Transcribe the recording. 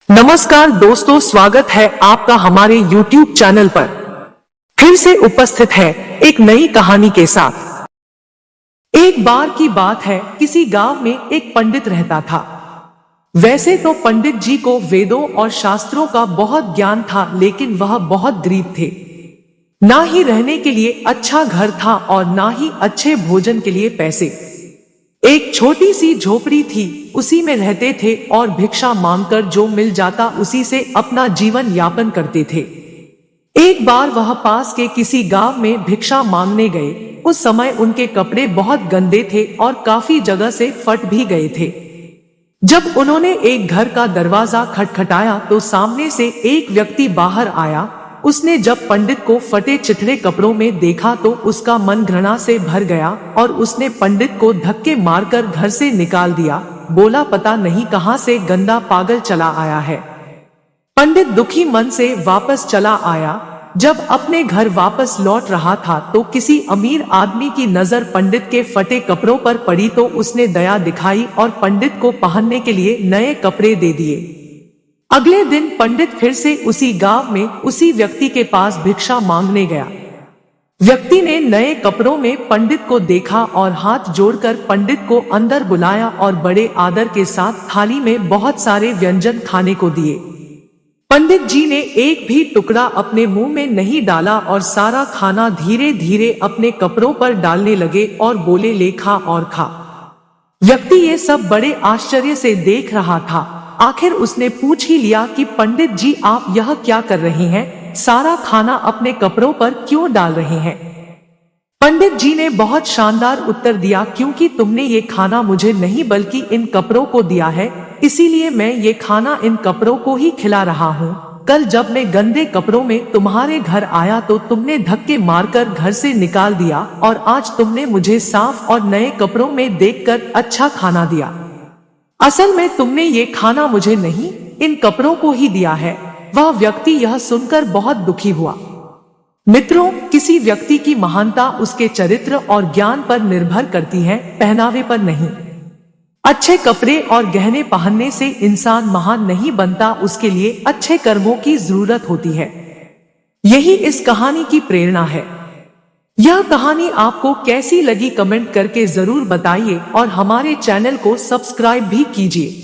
नमस्कार दोस्तों, स्वागत है आपका हमारे YouTube चैनल पर। फिर से उपस्थित है एक नई कहानी के साथ। एक बार की बात है, किसी गांव में एक पंडित रहता था। वैसे तो पंडित जी को वेदों और शास्त्रों का बहुत ज्ञान था, लेकिन वह बहुत गरीब थे। ना ही रहने के लिए अच्छा घर था और ना ही अच्छे भोजन के लिए पैसे। एक छोटी सी झोपड़ी थी, उसी में रहते थे और भिक्षा मांगकर जो मिल जाता उसी से अपना जीवन यापन करते थे। एक बार वह पास के किसी गांव में भिक्षा मांगने गए। उस समय उनके कपड़े बहुत गंदे थे और काफी जगह से फट भी गए थे। जब उन्होंने एक घर का दरवाजा खटखटाया तो सामने से एक व्यक्ति बाहर आया। उसने जब पंडित को फटे चिथड़े कपड़ों में देखा तो उसका मन घृणा से भर गया और उसने पंडित को धक्के मारकर घर से निकाल दिया। बोला, पता नहीं कहां से गंदा पागल चला आया है। पंडित दुखी मन से वापस चला आया। जब अपने घर वापस लौट रहा था तो किसी अमीर आदमी की नजर पंडित के फटे कपड़ों पर पड़ी तो उसने दया दिखाई और पंडित को पहनने के लिए नए कपड़े दे दिए। अगले दिन पंडित फिर से उसी गांव में उसी व्यक्ति के पास भिक्षा मांगने गया। व्यक्ति ने नए कपड़ों में पंडित को देखा और हाथ जोड़कर पंडित को अंदर बुलाया और बड़े आदर के साथ थाली में बहुत सारे व्यंजन खाने को दिए। पंडित जी ने एक भी टुकड़ा अपने मुंह में नहीं डाला और सारा खाना धीरे धीरे अपने कपड़ों पर डालने लगे और बोले, ले खा और खा। व्यक्ति ये सब बड़े आश्चर्य से देख रहा था। आखिर उसने पूछ ही लिया कि पंडित जी, आप यह क्या कर रहे हैं? सारा खाना अपने कपड़ों पर क्यों डाल रहे हैं? पंडित जी ने बहुत शानदार उत्तर दिया, क्योंकि तुमने ये खाना मुझे नहीं बल्कि इन कपड़ों को दिया है, इसीलिए मैं ये खाना इन कपड़ों को ही खिला रहा हूँ। कल जब मैं गंदे कपड़ों में तुम्हारे घर आया तो तुमने धक्के मारकर घर से निकाल दिया और आज तुमने मुझे साफ और नए कपड़ों में देखकर अच्छा खाना दिया। असल में तुमने ये खाना मुझे नहीं, इन कपड़ों को ही दिया है। वह व्यक्ति यह सुनकर बहुत दुखी हुआ। मित्रों, किसी व्यक्ति की महानता उसके चरित्र और ज्ञान पर निर्भर करती है, पहनावे पर नहीं। अच्छे कपड़े और गहने पहनने से इंसान महान नहीं बनता, उसके लिए अच्छे कर्मों की जरूरत होती है। यही इस कहानी की प्रेरणा है। यह कहानी आपको कैसी लगी कमेंट करके जरूर बताइए और हमारे चैनल को सब्सक्राइब भी कीजिए।